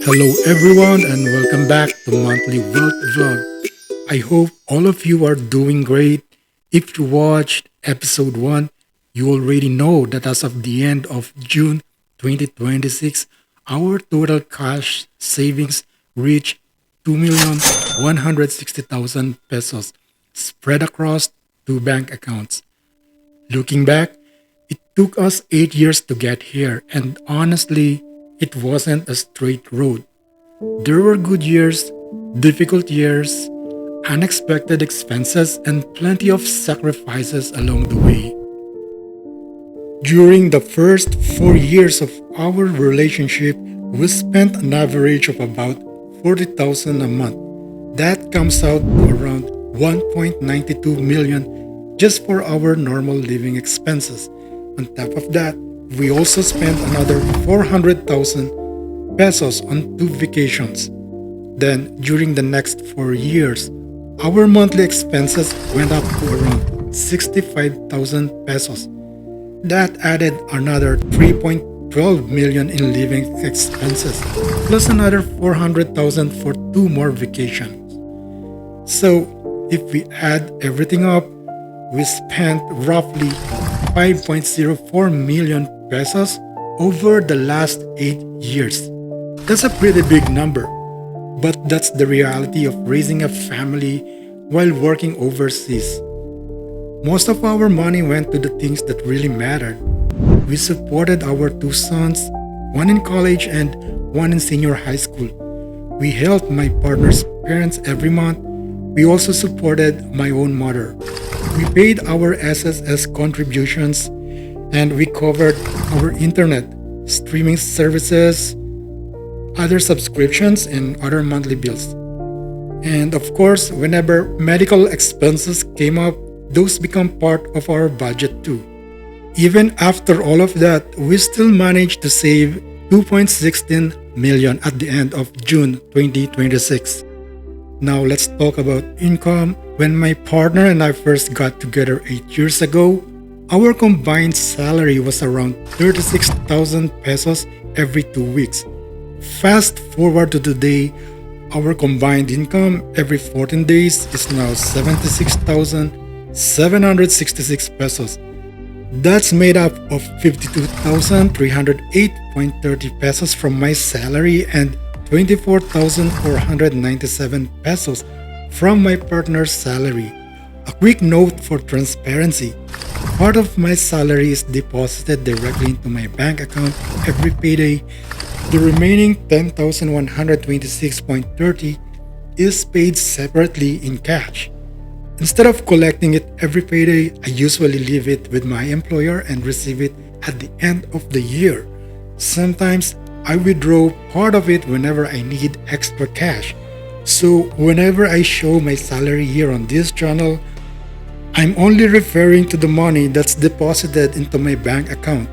Hello everyone and welcome back to Monthly Wealth Vlog. I hope all of you are doing great. If you watched episode 1, you already know that as of the end of June 2026, our total cash savings reached 2,160,000 pesos spread across two bank accounts. Looking back, it took us 8 years to get here, and honestly, it wasn't a straight road. There were good years, difficult years, unexpected expenses, and plenty of sacrifices along the way. During the first 4 years of our relationship, we spent an average of about 40,000 a month. That comes out to around 1.92 million just for our normal living expenses. On top of that, we also spent another 400,000 pesos on two vacations. Then, during the next 4 years, our monthly expenses went up to around 65,000 pesos. That added another 3.12 million in living expenses, plus another 400,000 for two more vacations. So, if we add everything up, we spent roughly 5.04 million pesos over the last 8 years. That's a pretty big number, but that's the reality of raising a family while working overseas. Most of our money went to the things that really mattered. We supported our two sons, one in college and one in senior high school. We helped my partner's parents every month. We also supported my own mother. We paid our SSS contributions and we covered our internet, streaming services, other subscriptions, and other monthly bills. And of course, whenever medical expenses came up, those become part of our budget too. Even after all of that, we still managed to save 2.16 million at the end of June 2026. Now let's talk about income. When my partner and I first got together 8 years ago, our combined salary was around 36,000 pesos every 2 weeks. Fast forward to today, our combined income every 14 days is now 76,766 pesos. That's made up of 52,308.30 pesos from my salary and 24,497 pesos from my partner's salary. A quick note for transparency. Part of my salary is deposited directly into my bank account every payday. The remaining 10,126.30 is paid separately in cash. Instead of collecting it every payday, I usually leave it with my employer and receive it at the end of the year. Sometimes I withdraw part of it whenever I need extra cash. So whenever I show my salary here on this channel, I'm only referring to the money that's deposited into my bank account.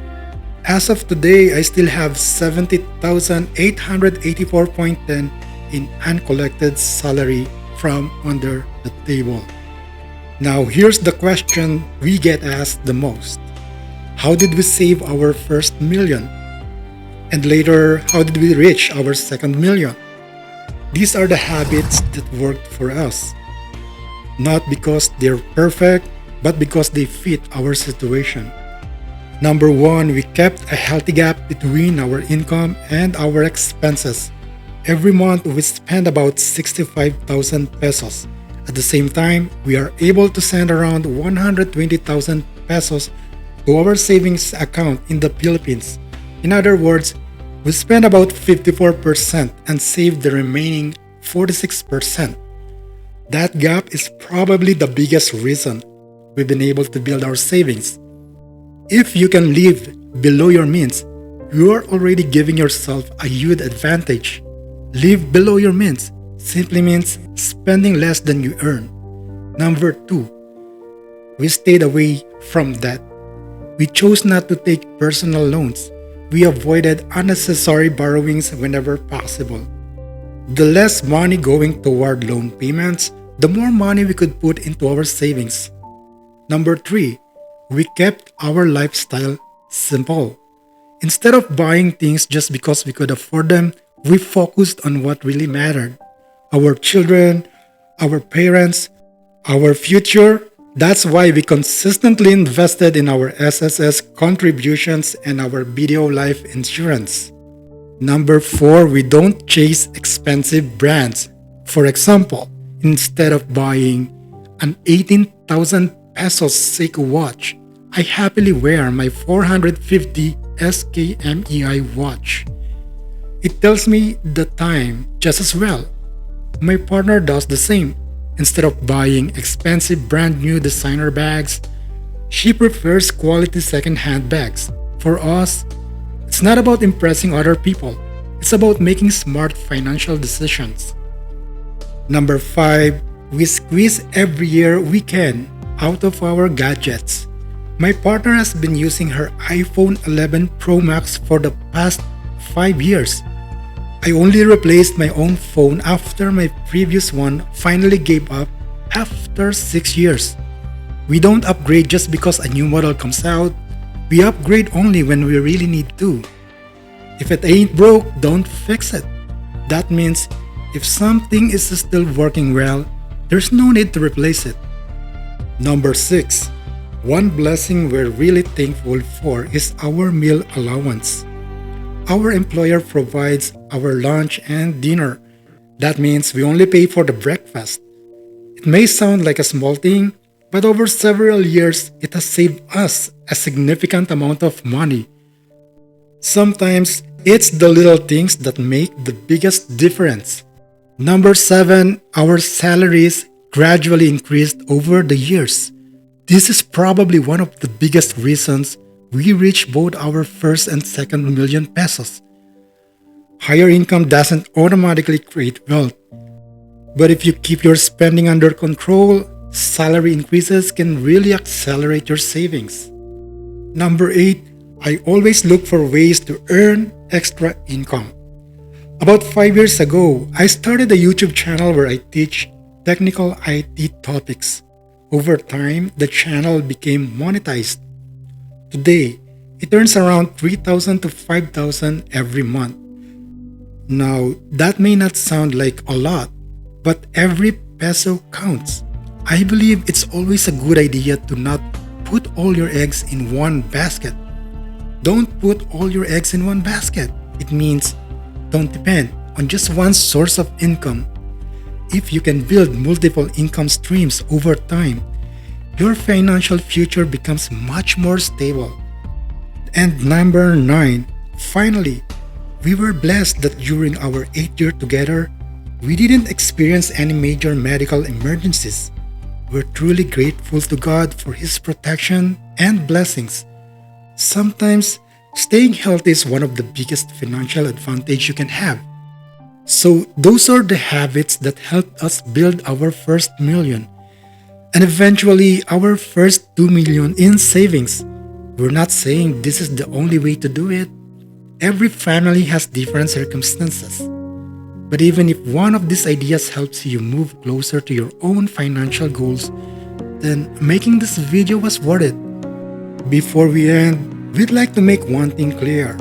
As of today, I still have 70,884.10 in uncollected salary from under the table. Now here's the question we get asked the most. How did we save our first million? And later, how did we reach our second million? These are the habits that worked for us. Not because they're perfect, but because they fit our situation. Number one, we kept a healthy gap between our income and our expenses. Every month, we spend about 65,000 pesos. At the same time, we are able to send around 120,000 pesos to our savings account in the Philippines. In other words, we spend about 54% and save the remaining 46%. That gap is probably the biggest reason we've been able to build our savings. If you can live below your means, you are already giving yourself a huge advantage. Live below your means simply means spending less than you earn. Number two, we stayed away from debt. We chose not to take personal loans. We avoided unnecessary borrowings whenever possible. The less money going toward loan payments, the more money we could put into our savings. Number three, we kept our lifestyle simple. Instead of buying things just because we could afford them, We focused on what really mattered: our children, our parents, our future. That's why we consistently invested in our SSS contributions and our video life insurance. Number 4, we don't chase expensive brands. For example, instead of buying an 18,000 pesos Seiko watch, I happily wear my 450 SKMEI watch. It tells me the time just as well. My partner does the same. Instead of buying expensive brand new designer bags, she prefers quality second-hand bags. For us, it's not about impressing other people. It's about making smart financial decisions. Number 5, we squeeze every year we can out of our gadgets. My partner has been using her iPhone 11 Pro Max for the past 5 years. I only replaced my own phone after my previous one finally gave up after 6 years. We don't upgrade just because a new model comes out. We upgrade only when we really need to. If it ain't broke, don't fix it. That means if something is still working well, there's no need to replace it. Number 6. One blessing we're really thankful for is our meal allowance. Our employer provides our lunch and dinner. That means we only pay for the breakfast. It may sound like a small thing, but over several years, it has saved us a significant amount of money. Sometimes, it's the little things that make the biggest difference. Number 7, our salaries gradually increased over the years. This is probably one of the biggest reasons we reached both our first and second million pesos. Higher income doesn't automatically create wealth. But if you keep your spending under control, salary increases can really accelerate your savings. Number 8, I always look for ways to earn extra income. About 5 years ago, I started a YouTube channel where I teach technical IT topics. Over time, the channel became monetized. Today, it earns around 3,000 to 5,000 every month. Now, that may not sound like a lot, but every peso counts. I believe it's always a good idea to not put all your eggs in one basket. Don't put all your eggs in one basket. It means don't depend on just one source of income. If you can build multiple income streams over time, your financial future becomes much more stable. And number 9, finally, we were blessed that during our 8th year together, we didn't experience any major medical emergencies. We're truly grateful to God for His protection and blessings. Sometimes, staying healthy is one of the biggest financial advantage you can have. So, those are the habits that helped us build our first million, and eventually our first 2 million in savings. We're not saying this is the only way to do it. Every family has different circumstances. But even if one of these ideas helps you move closer to your own financial goals, then making this video was worth it. Before we end, we'd like to make one thing clear.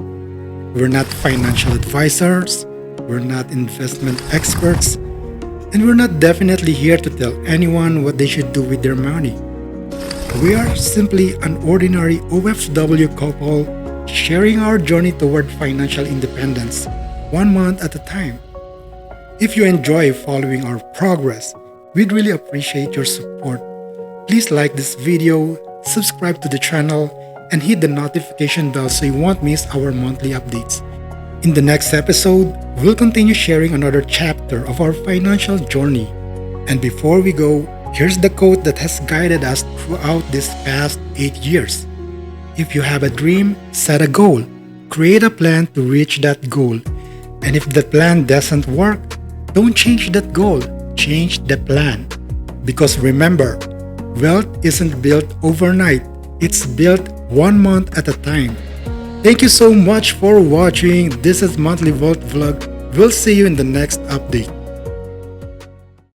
We're not financial advisors, we're not investment experts, and we're not definitely here to tell anyone what they should do with their money. We are simply an ordinary OFW couple sharing our journey toward financial independence, 1 month at a time. If you enjoy following our progress, we'd really appreciate your support. Please like this video, subscribe to the channel, and hit the notification bell so you won't miss our monthly updates. In the next episode, we'll continue sharing another chapter of our financial journey. And before we go, here's the quote that has guided us throughout these past 8 years. If you have a dream, set a goal. Create a plan to reach that goal. And if the plan doesn't work, don't change that goal, change the plan. Because remember, wealth isn't built overnight, it's built 1 month at a time. Thank you so much for watching. This is Monthly Vault Vlog. We'll see you in the next update.